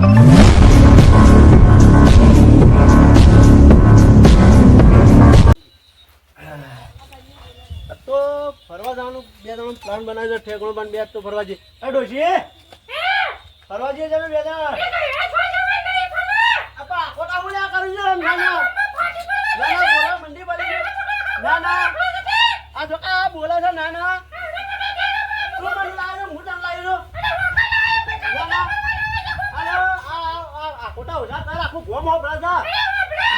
તો ફરવા જવાનું બે જણ પ્લાન બનાવ્યો ઠેકણો પણ બે તો ફરવા જઈએ. એ ડોશી ફરવા જઈએ તમે બે જણ. આપા ખોટા બોલ્યા કરું છું. ના ના બોલા મંડી બોલી ના ના આ જો આ બોલે છે. ના ના તું મને લાવ્યો હું તને લાવ્યો. ના ના આ ખોટા ઓછા તાર આખું ગોમ હોપડા છે.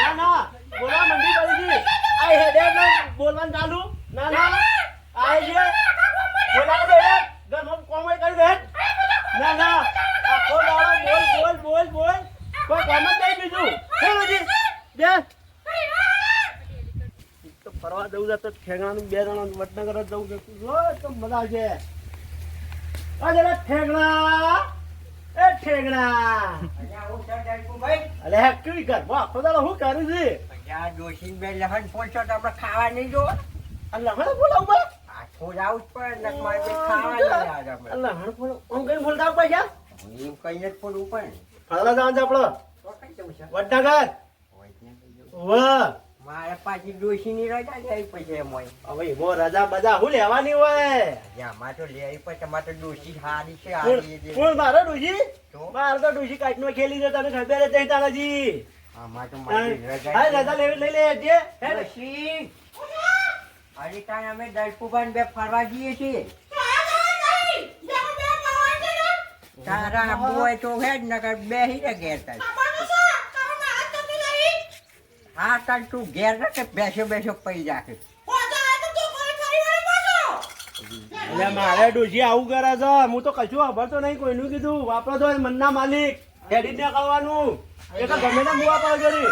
ના ના બોલા મંડી બોલી છે. આ હેડે બોલવાનું ચાલુ. ના ના આ છે બોલા દે ઘરમાં કોમ કરી દે. ના ના આખો દાડો બોલ કોઈ કામ જ નહીં બીજું. શું હજી બે તો ફરવા જવું છે તો ઠેંગણાનું બે જણા વડનગર જ જવું છે. તો મજા આવશે. અરે ઠેંગણા એ ઠેંગણા અલે હે કેવી કર આખો દાડો શું કરું છે. ડોશી બે લહણ પોલશો તો આપણે ખાવા નહીં જો. લહણ બોલાવ બા ખોરાવું જ પડે ને મારે ખાવા નહીં આવે આપણે. લહણ બોલો આમ કઈ બોલતા પૈસા એમ કહીને જ પડવું પડે. ફરવા જવાનું છે આપડે તો કઈ જવું છે વડનગર. વાહ મારે પાછી ડોશીની રજા લેવી પડશે એમ હોય. હવે એવો રજા બજા હું લેવાની હોય. આમાં તો લેવી પડે. તમારે તો ડોશી હારી છે. કોણ મારો ડોશી તો મારે તો ડોશી કાચનો ખેલી છે તને ખબર જ નહીં તારાજી. આમાં તો મારી રજા હા રજા લેવી લઈ લે જે ડોશી હજી કાંઈ અમે દલપુભાન બે ફરવા જઈએ છીએ. તારા બોય તો હે જ નકર બેહી રે ઘેર તાર. હા તાર તું ઘેર ને કે બેસો પડી રાખે. એટલે મારે ડોશી આવું કરે છે. હું તો કશું વાપરતો નહીં કોઈનું કીધું વાપરો તો મનના માલિક એડિટ ને કરવાનું એક ગમે તે મુવા પાવ કરી.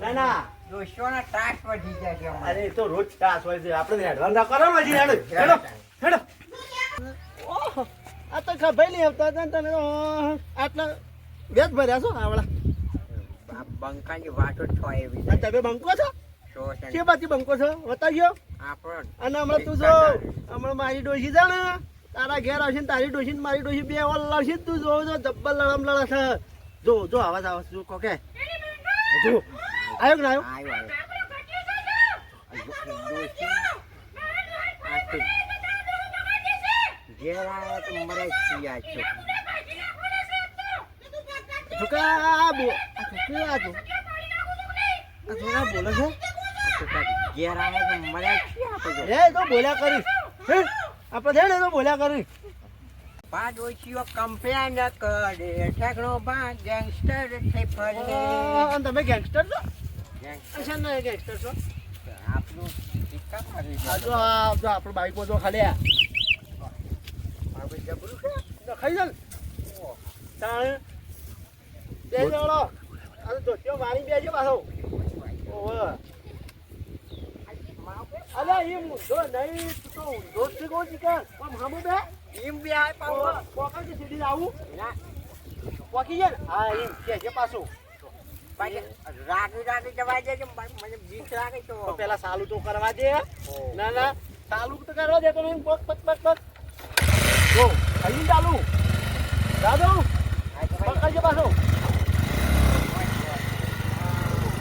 ના ના દોસ્તોના ત્રાસ વધી જાય છે અમારે. અરે એ તો રોજ ત્રાસ હોય છે. આપણે એડવાન્સ કરો ને હજી હેડો હેડો હેડો. ઓહો આ તો ખબર નહીં આવતા હતા તમે તો આટલા વેચ ભર્યા છો આવડા. આ બંકાની વાતો છ એવી અને તમે બંકો છો છે. કે બાકી બંકો છો બતાવ્યો. આપણો અને હમણાં તું જો હમણાં મારી ડોશી છે ને તારા ઘેર આવશે ને તારી ડોશી ને મારી ડોશી બે ઓલ લડશે તું જો જબ્બર લડમ લડે છે. જો આવાજ આવે જો કોકે જો આવ્યો કે ના આવ્યો. ઘેર આવ્યા તો મરે થયા છો. છોકરા બો આ છોકરા જો આ છોકરા બોલે છે. ઘેર આવ્યા તો મરે થયા. એ તો બોલ્યા કરીશ આપણે છે ને તો બોલ્યા કરીશ. પાંચ ઓછીઓ કમ્પ્લેન કરે ઠેકણો પાંચ ગેંગસ્ટર થઈ ફરે. અને તમે ગેંગસ્ટર છો. ગેંગસ્ટર અચ્છા ના ગેંગસ્ટર છો. આપણું ટીકા મારી આ જો આપણું બાઈકો જો ખાલી આ જબરું છે. ખાઈ જાય તાણે બે જણો આ તો ત્યો મારી બેજો પાછો. ઓહો અલે એ મુંડો નહીં તું તો ઊંધો જ છે કોણ ચિકન આમ હામું બે એમ બી આય પાછો. પોકા કે સીધી આવું પોકી જાય ને હા એમ કે પાછું રાગી જવા દે છે. મને બીક લાગે તો તો પેલા સાલું તો કરવા દે. ના ના ચાલુ તો કરવા દે તો નહીં પક પક પક પક જો અહીં ચાલુ દાદો પકડજો પાછો.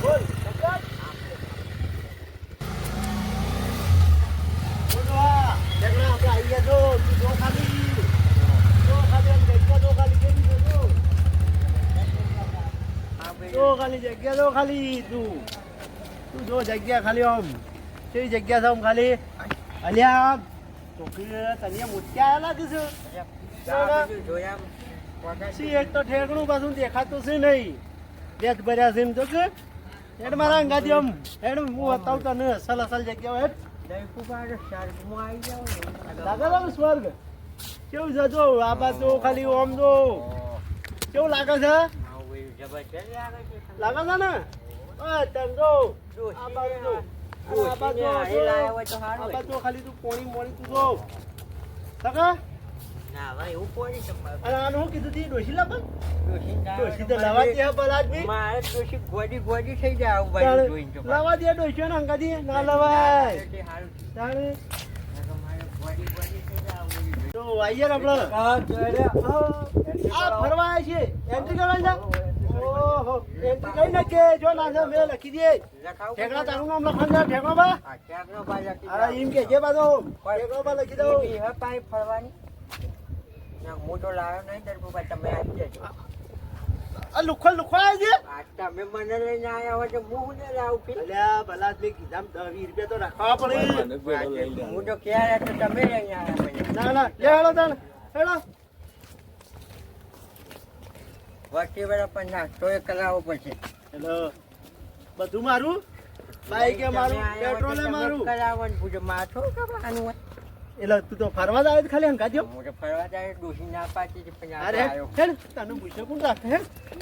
બોલ પકડ બોલો જગણા આપણે આવી ગયા જો તું જો ખાલી આમ જગ્યા જો ખાલી કેવી છે જો ખાલી જગ્યા જો ખાલી તું જો જગ્યા ખાલી આમ કેવી જગ્યા છે આમ ખાલી. અલ્યા છોકરી તને મોત્યા લાગે છે. સી એક તો ઠેકણું પાછું દેખાતું છે નહીં. બેચ ભર્યા છે એમ તો કે હેડ મારા અંગાથી આમ હેડ હું બતાવું તને અસલ જગ્યા હેડ લાગે છે સ્વર્ગ કેવું છે જો આ બાજુ ખાલી ઓમ જો કેવું લાગે છે. લાગે છે ને તમે જો આ બાજુ ખાલી તું પોણી મોણી તું જો સકા. અને આનું શું કીધું તી ડોશી લાવ ડોશી તો લાવા દે બલાદ બી મારે ડોશી ગોડી થઈ જાય આવું ભાઈ જોઈને તો. લાવા દે ડોશી ને અંગાથી ના લવાય તાણે બોડી બોડી થઈ જાય તો આઈએ ને આપણે આ જોડે આ ફરવા આવ્યા છીએ એન્ટ્રી કરવાની છે ઓહો એન્ટ્રી કરી નાખે જો ના છે મેં લખી દે લખાવ ઠેકડા તારું નામ લખવાનું છે ઠેકડો બા આ ચાકનો બાજા અરે એમ કે જે બાજુ ઠેકડો બા લખી દઉં ઈ હે પાઈ ફરવાની ના મોટો લાવ્યો નહીં દર બાબા તમે આવી જજો આ લુખો આવી છે આ તમે મને લઈને આયા હોય તો હું ને લાવું કે અલ્યા ભલા મેં કીધા 20 રૂપિયા તો રાખવા પડે હું તો ક્યારે તો તમે લઈને આયા મને ના ના લે હેડો તાણ હેડો વચ્ચે વેળા પણ નાસ્તો એ કરાવવો પડશે હેલો બધું મારું બાઈક એ મારું પેટ્રોલ એ મારું કરાવવાનું પૂછો માથો કરાવવાનું હોય એટલે તું તો ફરવા જ આવે ખાલી હંકા દ્યો હું તો ફરવા જાય ડોસી ના પાછી પણ અરે આવ્યો હેડ તને પૂછ્યો કોણ રાખે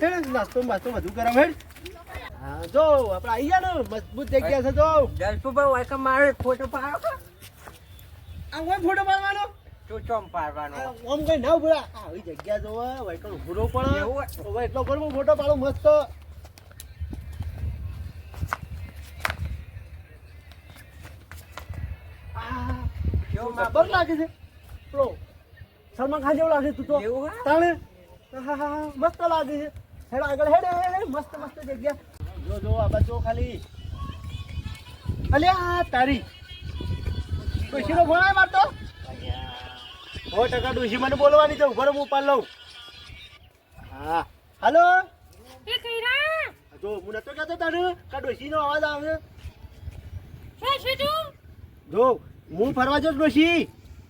હેડ નાસ્તો બાસ્તો બધું કરાવ હેડ હા જો આપણે આવી ગયા ને મજબૂત જગ્યા છે જો દલપુભાઈ હોય કે મારો એક ફોટો પાડો આ કોઈ ફોટો પાડવાનો તું ચોમ પાડવાનો આમ કઈ ના ઉભા આવી જગ્યા જોવા વાઈકલ ઉભરો પડે એવું હવે એટલો કરો ફોટો પાડો મસ્ત જબર લાગે છે પેલો સલમાન ખાન જેવું લાગે તું તો એવું હે? તાણે હા મસ્ત લાગે છે હેડ આગળ હેડ મસ્ત મસ્ત જગ્યા જો જો આ બાજુ ખાલી અલ્યા તારી ડોશીનો ફોન આવે મારતો 100% ડોશી મને બોલવાની છે ઉભો રહો હું પાલ લઉં હા હાલો એ કઈરા જો હું નતો કહેતો તારે કા ડોશીનો અવાજ આવે શું છે તું જો હું ફરવા જતો ડોશી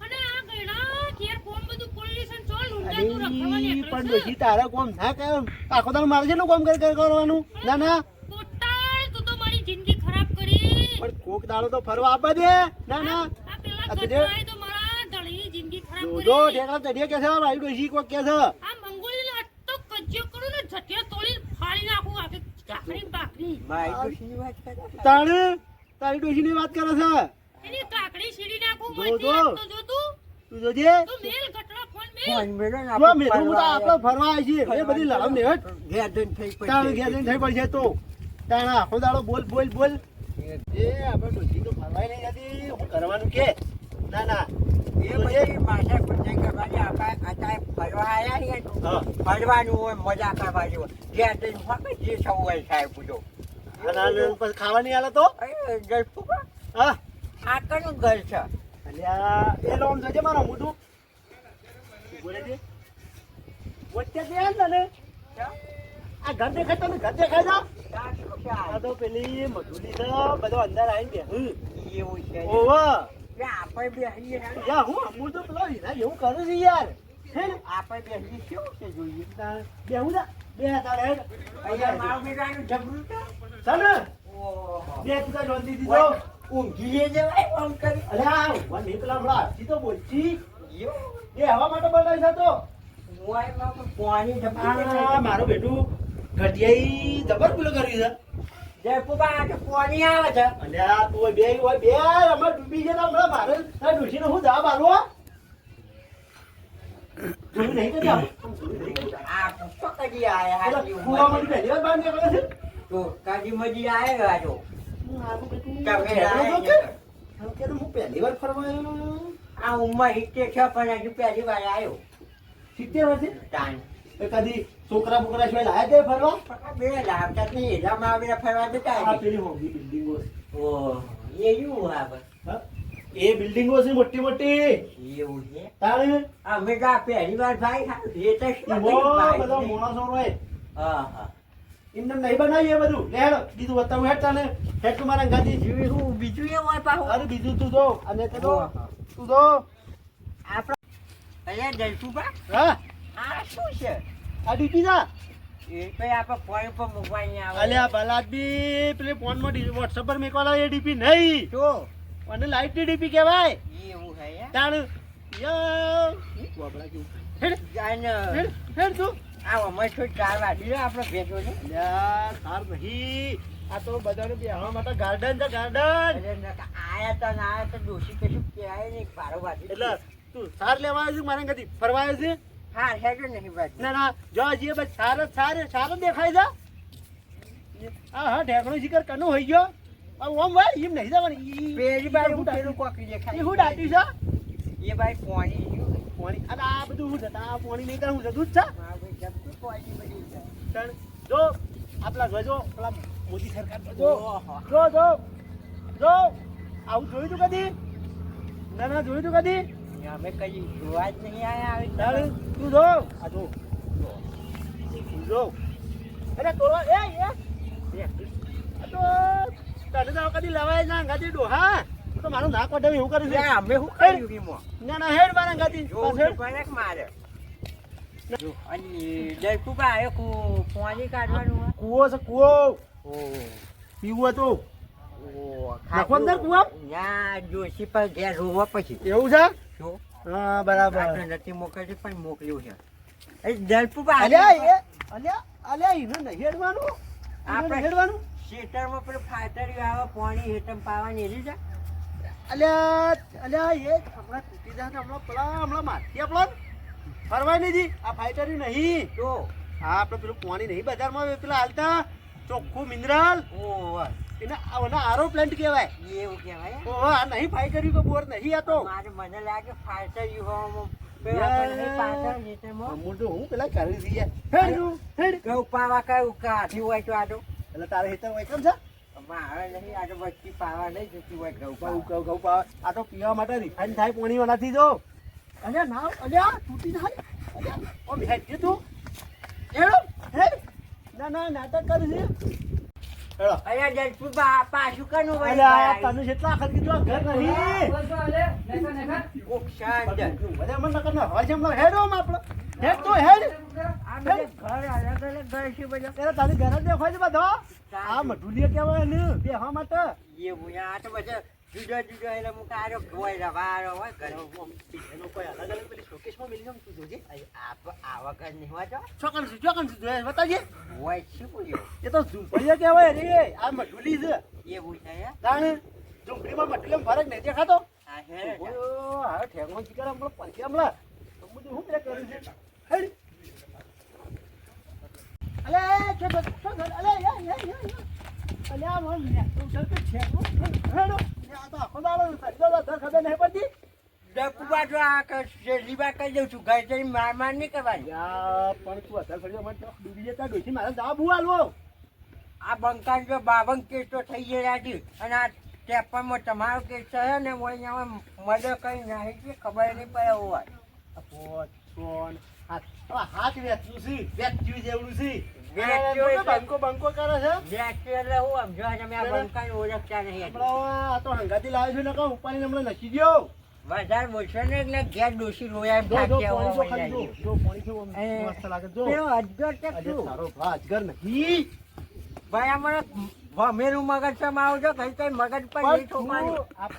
અને આ કઈરા કેર કોમ બધું પોલ્યુશન ચોલ ઊંડા તું અરે રખવાની પણ ડોશી તારે કોમ ના કેમ આખો દાડો મારે છે ને કોમ કરવાનું ના ના પોતાળ તું તો મારી જિંદગી ખરાબ કરી પણ કોક દાડો તો ફરવા આપવા દે ના ના આ પેલા આ તો કટાઈ તો મારા દળની જિંદગી ખરાબ જો કરી જો ઠેકડા ચડીએ કે છે મારી ડોશી કોક કે છે આ મંગોળી ને તો કજ્જો કરું ને ઝટિયા તોડી ફાડી નાખું આખી કાકરી બાકરી મારી ડોસીની વાત કરે તાણે તારી ડોશીની વાત કરે છે એની કાકડી સીડી નાખું જો, કોઈ જો. તો જો તું તું જોજે તું મેલ ગટડા ફોન મેલ ફોન મેળો ને જો મેં તો આપણે ફરવા આવી છીએ એ બધી લડમ ને હટ ઘેર જઈને થઈ તાણ ઘેર જઈને થઈ પડશે તો તાણ આખો દાડો બોલ બોલ બોલ એ આપણે ડોશી તો ફરવાય નહીં જતી હું કરવાનું કે ના ના એ બધી માથા કુંજાઈ કરવાની આપણે અત્યારે ફરવા આવ્યા છીએ તો હા ફરવાનું હોય મજા કરવાની હોય ઘેર જઈને ફક્ત જે થવું હોય સાહેબ પૂછો અને પછી ખાવા નહીં આલે તો અરે દલપુભા હા આ કનું ઘર છે અલ્યા એ લોન જજે મારો મોટું બોલે છે વચ્ચે દે ને આ ઘર દેખાય તમે ઘર દેખાય છે આ તો પેલી મધુલી છે બધો અંદર આવીને બેહું એવું છે ઓવા આપણે બેસીએ યા હું તો પેલો હીરા એવું કરું છું યાર હે ને આપણે બેસી કેવું છે જોઈએ બેહું જા બે તારે હેડ અહીંયા મારું બેટાનું જબરું છે ચાલે ઓહો બે તું જોન દીધી તો ઊંઘીએ જવાય ફોન કરી અરે આ વન નીકળા હમણાં જી તો બોલતી યો એ હવા માટે બોલાવી છે તો મોયમાં પણ પાણી જબરું આ મારું બેટું ઘટિયાઈ જબર પેલો કર્યું છે જયપુબા આ તો પાણી આવે છે અલ્યા તું બે હોય બે અમાર ડૂબી છે હમણાં મારે તાર ડોશીને હું જવાબ આલો જોયું નહીં કરતા આ પુષ્પ કદી આયા એટલે હાજી કૂવામાંથી પહેલી વાર બહાર નીકળે છે તો કાજી મજી આયા જો હું આવું બેટું તમે પહેલો તો કે? આયા આમ કે હું પહેલી વાર ફરવા આવ્યો આ ઉંમર 70 છે પણ હજુ પહેલી વાર આવ્યો 70 વર્ષે તાન એ કદી છોકરા બોકરા સિવાય લાયા તે ફરવા બે લાવતા જ નહીં એજામાં આવીને ફરવા જતા આ રહી. પેલી હોંગી બિલ્ડિંગો છે. ઓહ એ એવું હા બસ હા? એ બિલ્ડિંગો છે મોટી મોટી એવું છે તાણે અમે તો આ પહેલી વાર ભાઈ એ તો શું એવો ભાઈ બધો છે? મોણસો હોય હા હા એમને નહીં બનાવીએ બધું લે હેડો બીજું બતાવું હેડ તને હેડ તું મારા ગાડી બીજું શું બીજું એ હોય પાછું અરે બીજું તું જો અને તે તો હા. તું જો આપણે અહીંયા જયસુભા હા આ શું છે આ ડીપી જા એ કઈ આપણે ફોન પર મૂકવા અહીંયા આવે અલ્યા ભલા બી પેલી ફોનમાં વોટ્સઅપ પર મેકવાના એ ડીપી નહીં તો અને લાઈટ ની ડીપી કહેવાય એવું હે યાર. તાણ યો વાબડા કેવું હેડ જાને હેડ હેડ તું આ અમે તો 4 વાગી આપણે ભેગો છે અલ્યા તાર નહીં આ તો બધાને બેહવા માટે ગાર્ડન છે ગાર્ડન અરે નકા આયા તો ના આયા તો ડોશી કશું કહેવાય નહીં બારો વાગી એટલે તું સાર લેવા આવ્યો છે મારા ગાડી ફરવા આવ્યો છે હા હેડો નહીં બાજુ ના ના જો હજી બસ સાર જ દેખાય છે હા ઢેકણો શિકાર કનો હોઈ ગયો ઓમ ભાઈ એમ નહીં જવાની પેલી બાજુ પેલું કોકી દેખાય એ હું ડાટ્યું છે એ ભાઈ પોણી શું પાણી અને આ બધું શું છે આ પાણી નહીં કરે હું છે દૂધ છે આ ભાઈ જબતું પોણી બની છે તણ જો આપલા જોજો પેલા મોદી સરકાર જો ઓહો. જો જો જો આવું જોયું તું કદી ના ના જોયું તું કદી અમે કઈ જોવા જ નહીં આયા આવી તારે તું જો આ જો તું જો અરે તોરો એ આ તો તને તો કદી લવાય ના ગાડી ડોહા તું તો મારું નાક વટાવી એવું કરું છું અમે શું કર્યું વીમો ના ના હેડ મારા ગાડી જો કોને મારે જો અને જયપુકા આવ્યો પોણી કાઢવાનું હોય. કૂવો છે કૂવો ઓ પીવું હતું ઓ નાખો અંદર કૂવા? ના જોશી પર ઘેર રોવા પછી એવું છે જો હા બરાબર આપણે નથી મોકલ્યું પણ મોકલ્યું છે એ જયપુકા અલ્યા એ અલ્યા અલ્યા ઈને નહીં હેડવાનું આપણે આપણે હેડવાનું શેટરમાં પેલું ફાટર્યું આવે પોણી હેઠમ પાવાની એરી છે અલ્યા અલ્યા એ હમણાં તૂટી જાય ને હમણાં પેલા હમણાં મારતી આપણો ફરવાય નહીં જી આ ફાઈટરી નહીં તો હા આપણે પેલું પાણી નહીં બજારમાં પેલા હાલતા ચોખ્ખું મિનરલ ઓ એને આરો પ્લાન્ટ કહેવાય એવું કહેવાય ઓ આ નહીં ફાઈટરી કો બોર નહીં આ તો મારે મને લાગે ફાટર્યું હોવામાં પેલું આપણે નહીં પાટણ હેઠમાં અમૂલ તો હું પેલા કરી દઈએ હેડ તું, હેડ ઘઉં પાવા કયું કાઢ્યું હોય તો આડો એટલે તારે હેતર હોય કેમ છે મારે નહીં આડો વચ્ચી પાવા નહીં જતી હોય ઘઉં ઘઉં પાવા ઘઉં ઘઉં પાવા આ તો પીવા માટે રિફાઈન થાય પાણી વાળાથી જો અલ્યા ના અલ્યા તૂટી જાય અલ્યા ઓ હેડ જે તું હેડો હેડ ના ના નાટક કરી છે હેડો અરે જલપુર પાછું કનું ભાઈ અલ્યા તને કેટલા આખર કીધું આ ઘર નહીં કોક શાંત બધા મને નકર ના હોય છે હમણાં હેડો આમ આપણે હેડ તો હેડ આ બધા ઘર અલગ અલગ ઘર છે બધા ત્યારે તારી ઘર જ દેખાય છે બધો આ મઢુલિયા કહેવાય ને બેહવા માટે એવું આ તો બધા જુદા જુદા એટલે હું કારો હોય રવારો હોય ઘર એનો કોઈ અલગ અલગ પેલી શોકેસમાં મિલી જામ તું જોજે આવા ઘર નહીં હોય તો ચોકન છું જોયા બતાજે હોય શું બોલ્યો એ તો ઝૂંપડીયા કહેવાય રે આ મઢુલી છે એવું છે હે? તાણે ઝૂંપડીમાં મઢુલીમાં ફરક નહીં દેખાતો આ હેરે જા. ઓય હવે ઠેકમાં ચીકર હમણાં પંખી હમણાં તો બધું હું પેલા કર્યું છે હેડ અલે કે અલે અલે આ મોન ને તું ચાલ કે છે હેડો આ તો આખો દાડો સજ્જો દર ખબર નહીં પડતી ડબ્બા જો આ લીબા કરી દઉં છું ઘર જઈને માર નહીં કરવાની યા પણ તું અત્યારે ફરી મને ડૂબી જતા ડોસી મારા દા બુ આલવો આ બંકાળ જો 52 કેસ તો થઈ ગયા છે અને આ 53માં તમારો કેસ છે ને હું અહીંયા મર્ડર કરી નાખી છે ખબર નહીં પડે હોય પોત સોન હાથ વેચું છે વેચ્યું જેવડું છે વેચ્યું છે. બંકો બંકો કરે છે બેઠી એટલે હું સમજો તમે આ બંકાળ ઓળખતા નહીં હમણાં આ તો હંગાથી લાવ્યો છું ને કહું ઉપાડીને હમણાં નખી ગયો વધારે બોલશો ને એટલે ઘેર ડોસી લોયા એમ જો થાક્યા પાણી જો હોય ખાલી જાય. જો પાણી જો મસ્ત લાગે જો પેલો અજગર છે અરે શું? તારો ભા અજગર નહીં ભાઈ અમારે ભમેરું મગજ છે મારું જો કઈ કઈ મગજ પર નહીં ઠોકવાનું. આ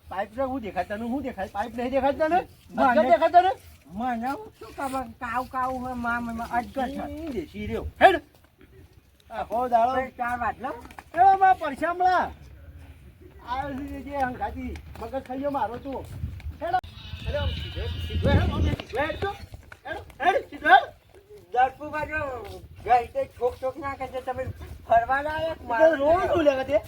પાઇપ છે હું દેખાય તને હું દેખાય પાઇપ નહીં દેખાય તને મને- અજગર દેખાય તને મને શું ખબર કાવ કાવ હોય માં અજગર છે ઈ દેશી રહ્યો હેડ આ હો દાડો ભાઈ ચાર વાત લો એ માં પરસામલા આ જે હંગાતી મગજ ખાઈ ગયો મારો તું હેડ અરે આમ સીધો હેડ આમ સીધો હેડ તો હેડ સીધો હેડ દરપુ બાજુ ગઈ તે છોક ના કરજે તમે ફરવા લાયક તો રોજ શું લેવા તે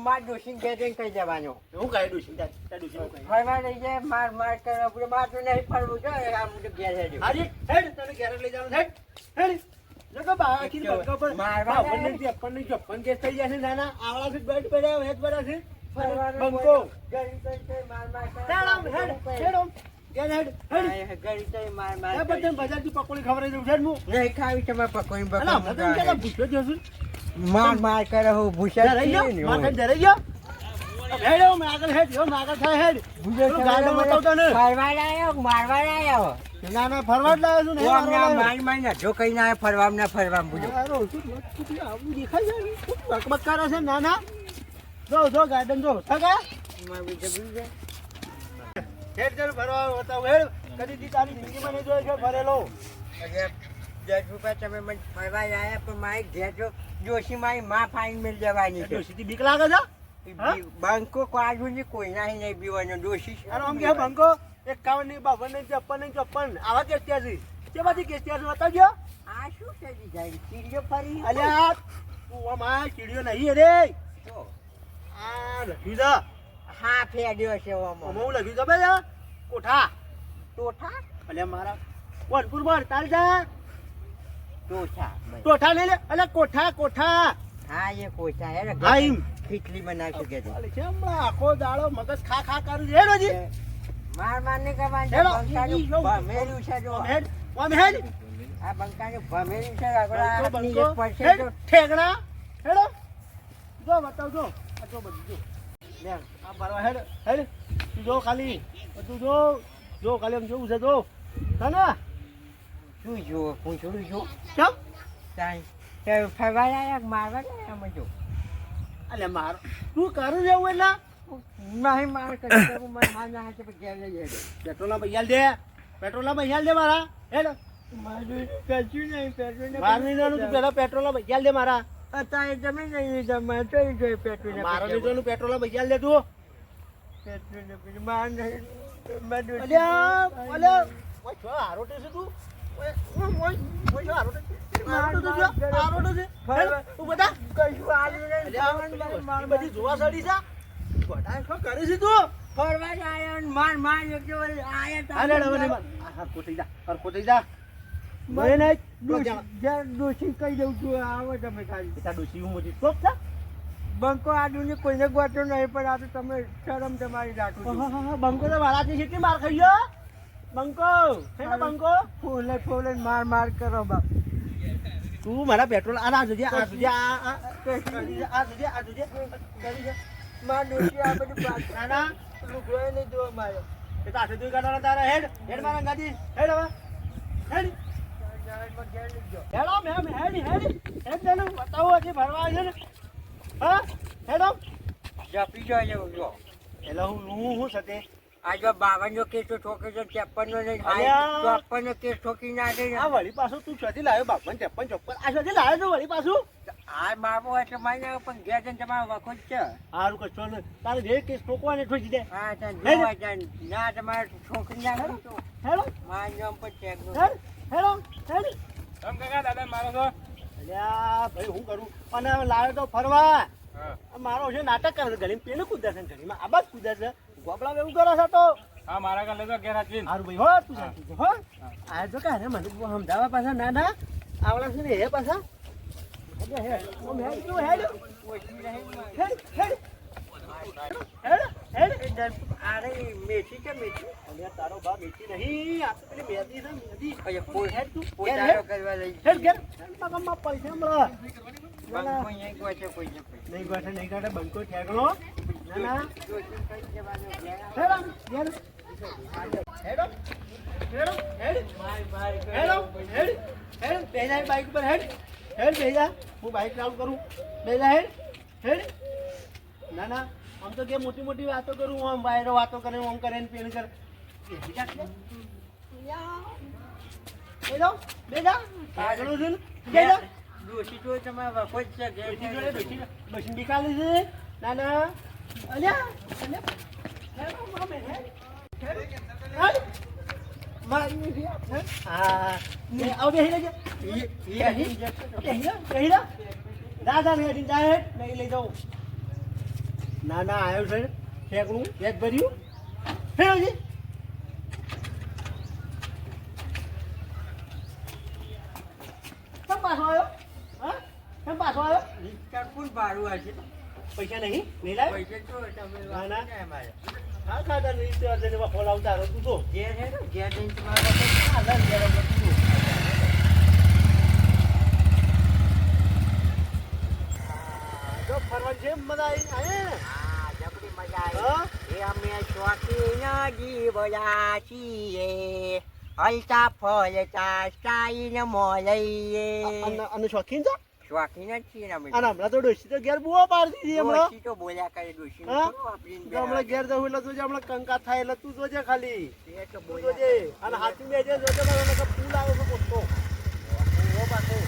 માર ડોસીને ઘેર જઈને કહી જવાનું હું કાઢી દઉં છું તાર દઉં છું ફરવા લઈ જાય માર કરે આપણે માર તો નહીં ફરવું જો આ બધું ઘેર હેડ્યું હાજી હેડ તને ઘેર લઈ જવાનું હેડ જો કે બાકી બંકો પર મારવા આપણને જે આપણને જો પણ કેસ થઈ જશે નાના આવડા થી બેડ પડ્યા હેડ પડ્યા છે ફરવાનું બંકો ગરી તો માર હેડ આમ હેડ હેડ આમ ઘેર હેડ હેડ ગરી તો માર એ બધે બજારથી પકોડી ખવડાવી દઉં હેડ હું નહીં ખાવી તમે પકોડી અલા મને કેલા બકોડી ભૂખ્યો જ છું માર કરે હું ભૂસા ડરાઈ ગયો માથે ડરાઈ ગયો હેડ આમ આગળ હેડ જો આગળ થાય હેડ પેલું ગાર્ડન બતાવતો ને ફરવા લાયો મારવા લાયો ના ના ફરવા જ લાવ્યો છું ને મારવા લાવ્યો. માર ના જો કઈ ના ફરવા બુજો અરે ઓછું આવું દેખાય છે શું બકબક કરે છે ના ના જો ગાર્ડન જો થકા હેડ ચાલ ફરવા બતાવ હેડ કદી દી તારી જિંદગીમાં નહીં જોયો છે ફરેલો તમે મને ફરવા લાયા પણ મારી ઘેર જો જોશી મારી માં ફાઈન મેળ જવાની છે ડોશીથી બીક લાગે છે હા? બંકો કાઢું ને કોઈ ના નહીં પીવાનું ડોશી અરે આમ કે બંકો 51 ની 52 ની 54 ની 54 આવા કેસ ત્યાં છે કે બધી કેસ ત્યાં છે બતાવજો આ શું થઈ જાય ચીડીઓ ફરી અલ્યા તું આમાં કીડીઓ નહીં રે જો, આ લખ્યું છે હા ફેડ્યો છે ઓમો આમાં હું લખ્યું છે બે કોઠા ટોઠા અલે મારા વનપુર બોલ તાર જા ટોઠા બસ. કોઠા નહીં લે અલે કોઠા કોઠા હા એ કોઠા હે ને હા, એમ. ખીચડી બનાવી શકે છે અલે કેમ બા આખો દાડો મગજ ખા ખા કરું છે હેડો જી માર ને કરવાનું છે. હેલો, બંકાનું ઈ જો. ભમેર્યું છે જો. હેડ ઓમ હેડ આ બંકાનું ભમેર્યું છે આગળ આ બંકો હાથની બંકો એક પડશે હેડ તો ઠેકણા હેડો જો બતાવ જો આ જો બધું જો લે આ ભરવા હેડ હેડ તું જો ખાલી બધું જો ખાલી એમ જોવું છે જો તને શું જુઓ પૂછડું જો કેમ તાઈ તે ફરવા આયા મારવા ગયા અમે જો અલે માર તું કરું છે એવું એટલે નહીં માર કરી મને માર ના હાથે ઘેર લઈ જાય પેટ્રોલના પૈસા દે પેટ્રોલના પૈસા દે મારા હેડ મારું કશું નહીં પેટ્રોલ મારું નહીં તું પેલા પેટ્રોલના પૈસા દે મારા અત્યારે તમે નહીં તમે જોઈ જોઈ પેટ્રોલ મારો લીધો પેટ્રોલના પૈસા દે તું પેટ્રોલ માર નહીં મારું અલ્યા અલ્યા ઓય છો આરોટે છે તું ઓય ઓય છો આરોટે આરોટે છે આરોટે છે તું બધા કશું આવ્યું અલ્યા બધી જોવા સડી છે ગોડા શું કરે છે તું ફરવા આયા માર માર એક જો આયા હાલે હવે નહીં હા કોટી જા મેં નહીં ડોસી કહી દઉં છું આવો તમે ખાલી બેટા ડોસી હું મોટી ચોક છે બંકો આડુની કોઈને ગોતો નહીં પણ આ તો તમે શરમ તમારી રાખો છો બંકો તો વાળાથી કેટલી માર ખાઈ ગયો બંકો હે ને બંકો ફોલે ફોલે માર માર કરો બાપ તું મારા પેટ્રોલ આ જોજે આ જોજે આ જોજે કરી છે માર ડોસી આ બધું બાત નાના લુગડોય નહીં જોવા માર્યો એ તો આઠ દુઈ કાઢવાના તારા હેડ મારા ગાડી હેડ હવે હેડ હેડો મેમ હેડ ચાલો બતાવો હજી ભરવા છે ને હા હેડો જપી જાય જો એટલે હું સાથે આજે 52 કેસ તો ઠોકે છે 53 નહીં અલ્યા. 54 કેસ ઠોકી નાખે છે આ વળી પાછું તું છથી લાવ્યો 52 53 54 આ છથી લાવ્યો છું વળી પાછું આ બાબો એટલે મારી પણ ઘેર જઈને તમારો વખો જ છે સારું કશો ને તારે જે કેસ ઠોકવાને ઠોકી દે હા ત્યાં જોવા જાય ના તમારે છોકરી ના કરો હેડો માર નામ પર ચેક હેડો તમ કાકા દાદા મારો છો અલ્યા ભાઈ હું કરું અને લાવ્યો તો ફરવા મારો છે નાટક કરે છે ઘણી પેલું કૂદે છે ઘણીમાં આ બાદ કૂદે છે ગોપડા એવું કરે છે તો હા મારા કાલે તો ઘેર હાચવીને સારું ભાઈ હો તું શાંતિ છે હો આ જો કે મને સમજાવવા પાછા ના આવડા છે ને હે પાછા હેડ અરે મેથી કે મેથી અલ્યા તારો બા મેથી નહીં આ તો પેલી મેથી છે મેથી અરે પોઈ હેડ તું પોતાનો કરવા લઈ હેડ ઘેર મગમમાં પૈસા મળે બંકો અહીં ગોચે કોઈ ને કોઈ નહીં ગાઠે બંકો ઠેકણો ના ના જોશી કઈ જવાનું ઘેર હેડ હેડ બેજા બાઈક ઉપર હેડ બેજા હું બાઈક ચાલુ કરું બેજા હેડ ના આમ તો કે મોટી મોટી વાતો કરું આમ બાયરો વાતો કરે આમ કરે ને પેલું કરે બેજા આગળ છે ને બેજા ડોશી તો તમારે વખો જ છે ઘેર ડોશી નીકાળી છે ના અલ્યા ના આવ્યો છે ઠેકણું એક ભર્યું ફેરવજે કેમ પાછો આવ્યો હા કેમ પાછો આવ્યો કોણ ભાડું હશે પૈસા નહીં લાવ પૈસા તો તમે ના, ના. અમારે હા ખાતા નહીં ખોલાવતા તું તો ઘેર છે ને ઘેર જઈને તમારે જો ફરવા છે મજા આવી હા જબરી મજા હા? આવી એ અમે શોખીન જીવડા છીએ હલતા ફરતા સ્ટાઈન મોલઈએ અને શોખીન છો શોખીન જ છીએ ને અમે અને હમણાં તો ડોશી તો ઘેર બુઓ પાડતી હતી હમણાં ડોશી તો બોલ્યા કરે ડોશી હા? જો હમણાં ઘેર જવું એટલે તું હમણાં કંકા થાય એટલે તું જોજે ખાલી તું જોજે અને હાથી મેં જોજે મારો ફૂલ આવે છે મોટો ઓ પાછો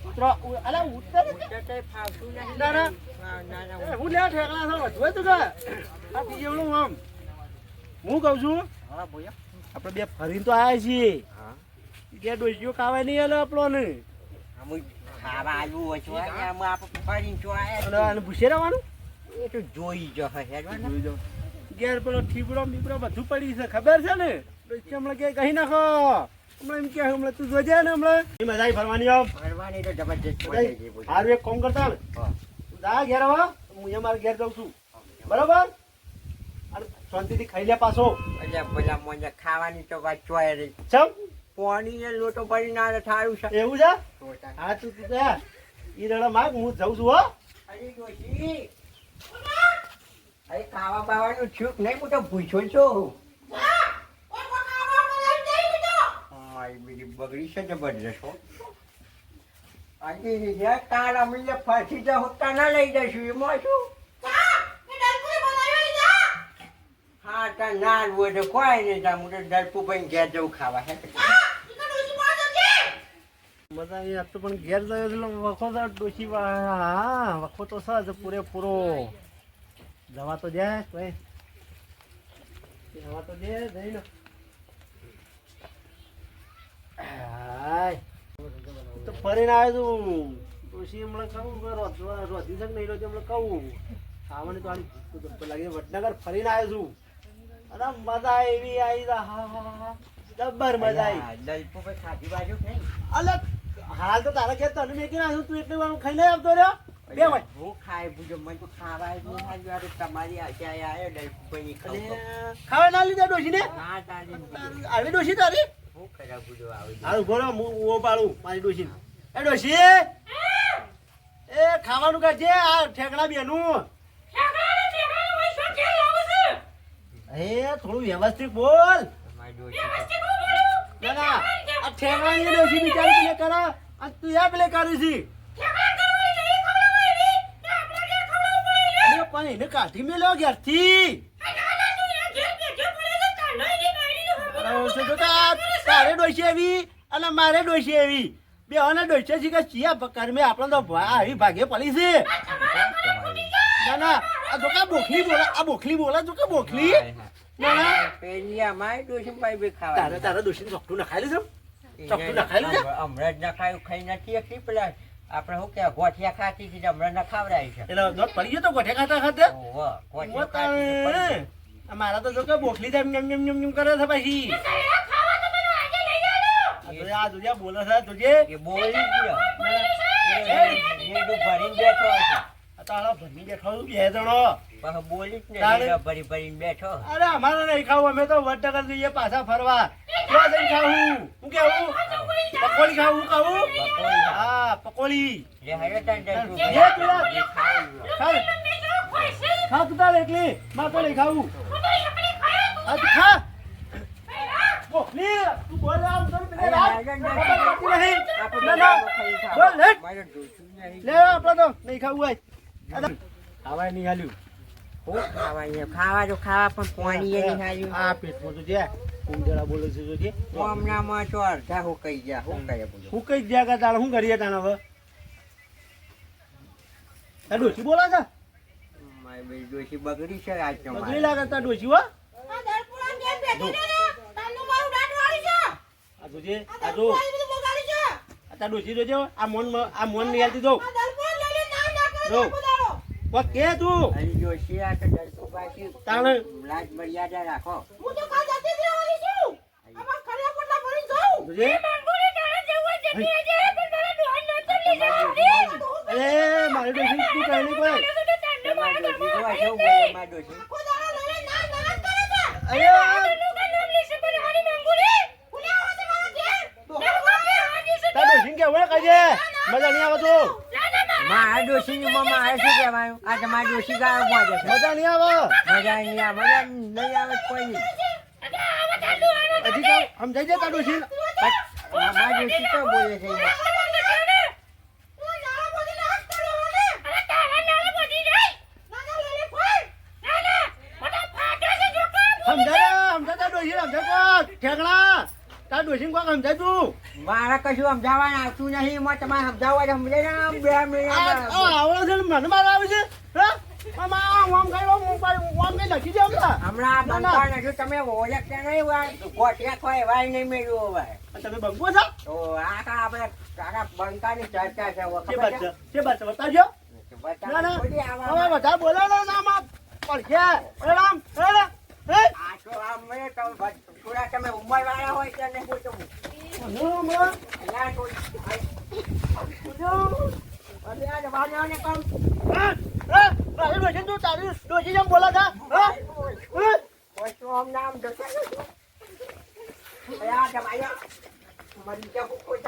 ઉતરો અલા ઉતર ના, ના. હું લે ઠેકડા છો જોઈ તું કે આ બીજેવડું આમ હું કહું છું આપણે બે ફરીને તો આવ્યા છીએ ઘેર ડોશીઓ ખાવા નહીં આલે આપણને. અમુક ખાવા આવ્યું હોય છે ને આમાં આપણે ફરીને જો આયા અને આને પૂછે રહેવાનું છીએ. એ તો જોઈ જ હશે ને. જોઈ જાઓ. ઘેર પેલો ઠીબડો બીબડો બધું પડી છે ખબર છે ને ડોશી હમણાં કે કહી નાખો હમણાં એમ કે હમણાં તું જોજે ને હમણાં એ મજા આવી ફરવાની આમ ફરવાની તો જબરજસ્ત મજા આવી ગઈ. સારું એક કામ કરતા ને હા. જા ઘેર હવે હું અમારે ઘેર જાઉં છું બરોબર અને શાંતિથી ખાઈ લે પાછો એટલે પેલા મને ખાવાની તો વાત ચોય રહી. ચમ પાણી ને લોટો ભરી ના થારું છે. એવું છે હા તું તું જા ઈ રડા માગ હું જાઉં છું હો અરે ડોશી, અરે ખાવા બાવાનું થયું કે નહીં? હું તો પૂછ્યો છું. હા, એ બીજી બગડી છે જબરજસ્ત હો. આજે જે તારા મને ફરતી તો હોતા ના લઈ જશું એમાં શું? હા તા ના હોય તો કોઈ નહીં તા હું તો ડરપુ ભાઈ ઘેર જવું ખાવા હે. મજા આવી આજ તો પણ ઘેર જાય એટલે વખો તો ડોશી હા વખો તો સજ પૂરેપૂરો જવા તો જાય ભાઈ જવા તો દે જઈને હાય તો ફરીને આવ્યો છું ડોશી હમણાં કહું રોધી છે નહીં રોધી હમણાં કહું ખાવાની તો આની લાગે વડનગર ફરીને આવ્યો છું અરે મજા એવી આવી હા હા હા જબ્બર મજા આવી ડરપુ ભાઈ ખાધી બાજુ કે નહીં? અલગ હાલ તો તારા ખેત તને મેકી નાખ્યું તું એટલે વાર ખાઈ લઈ આવતો રહ્યો બે ભાઈ હું ખાય પૂછો મને તો ખાવા જ નહીં આવ્યું. અરે તમારી આશા આવ્યો ડરપુ ભાઈ ખાવ ખાવા ના લીધા ડોશી ને ના તારી આવી ડોશી તારી હું ખરાબ પૂછો આવી હારું બોલો હું ઓ પાડું મારી ડોશી એ ડોશી એ ખાવાનું કાઢજે આ ઠેકડા બેનું એ થોડું વ્યવસ્થિત બોલ તમારી ડોશી ના ના આ ઠેકડા ની ડોશી બિચારી પેલે કરા અને તું યા પેલે કરી છી અરે પણ એને કાઢી મેલ્યો ઘેરથી તારે ડોશી એવી અને મારે ડોશી એવી બે અને ડોશી છે કે ચિયા કર્મે આપણે તો આવી ભાગે પડી છે ના ના આ તો કા બોખલી બોલા આ બોખલી બોલા તો કે બોખલી ના ના પેલી અમારી ડોશી ભાઈ બી ખાવા તારે તારા ડોશી ચોકટું નખાઈ લીધું ચોકટું નખાઈ લીધું હમણાં જ નખાયું ખાઈ નથી એકલી પેલા આપણે શું કે ગોઠિયા ખાતી હતી હમણાં નખાવડાય છે. એટલે દોત પડી ગયો તો ગોઠે ખાતા ખાતે ઓહો, ગોઠિયા ખાતી હતી પડી ગઈ. મારા તો જો કે બોખલી જેમ એમ એમ એમ કરે છે પછી આ જોજે બોલે છે જોજે એ બોલી ગયો રેડું ભરીને બેઠો હશે. તારા ભરની બેઠો બે જણો પાછો બોલી જ ને તારે- રેડા ભરી ભરીને બેઠો. અરે અમારે નહીં ખાવું અમે તો વડનગર જઈએ પાછા ફરવા ક્યાં જઈને ખાવું હું કેવું પકોડી ખાવું ખાવું પકોડી ખાવ. હા પકોડી લે હેડો તાન ડરપુ એ ભાઈ. પેલા એ ખાવું લ્યો. ખા ખા તું તારે એકલી મારે તો નહીં ખાવું હા તું ખા બોખલી તું બોલ આમ તો પેલે અરે રાત હેડો ને ખબર પડતી નહીં. આપણે ના, ના. તો ખાઈ ખાવ. બોલ, હેડ. મારે ડોશી નહીં. લે આપણે તો નહીં ખાવું હોય ખાવાય નહીં હાલ્યું હું ખાવા અહીંયા? ખાવા તો ખાવા પણ પાણી એ નહીં આવ્યું. આ પેટમાં તો છે કુંજળા બોલે છે જોજે હમણાંમાં તો અડધા હું કહી ગયા હું કહે બોલો. હું કઈ જ્યાં કા તારે શું કરીએ તાણે હવે તાર ડોશી બોલા છે મારી બેન ડોશી બગડી છે આજ તો બગડી મારી. લાગે તાર ડોશી હો આ જોજે આ જો આ તાર ડોશી જોજે આ મોન નહીં હાલતી જો જો કોક કે તું અને ડોશી આ તો ડરતો પાછી તાણે લાજ મર્યાદા રાખો. જોજે અરે મારી ડોશી તું કહે નહીં કોઈ તમારી ડોશી જોવા જવું બોલે મારી ડોશી. તાર ડોશી કે હવે કહેજે મજા નહીં આવે તો મારા ડોશીની મમ્મા આવે શું કહેવાયું? આ તમારી ડોશી ગાય પહોંચે છે. મજા નહીં આવે મજા નહીં આવે, મજા નહીં આવે તો કોઈ નહીં. હજી તો સમજાઈ જાય તાર ડોશી મારી ડોશી તો બોલે છે સમજાય તાર ડોશી સમજાય કોક ઠેકડા તાર ડોશી કોક સમજાય તું મારા કશું સમજાવવાનું આવતું નહીં. એમાં તમારે સમજાવવા તો સમજે ને આમ બે મિનિટ. આવડે છે ને મને મારા આવે છે હા મામા આમ કઈ આમ કઈ લખી દે હમણાં હમણાં ના, બંકા નથી તમે ઓળખતા નહીં હોય ગોઠિયા કોઈ વાય નહીં મેળવ્યું હવે તમે બંકો છો તો આપણે કાકા બંકાની ચર્ચા છે હવે કે ખબર બાત છે બતાવજો બતાવો ના ના થોડી હવે આવા બધા બોલો ને નામ આપ પડખે અરે રામ અરે હે આ તો આમ મેં તો થોડા તમે ઉંમર વાળા હોય તો ને પૂછું નો મો અલ્યા તો અરે આ જવાનોને કામ તારી ડોશી તું તારી ડોશી જેમ બોલા હતા કોઈ તો આમ નામ દસે અલ્યા જમાયા મરી ગયા કોઈ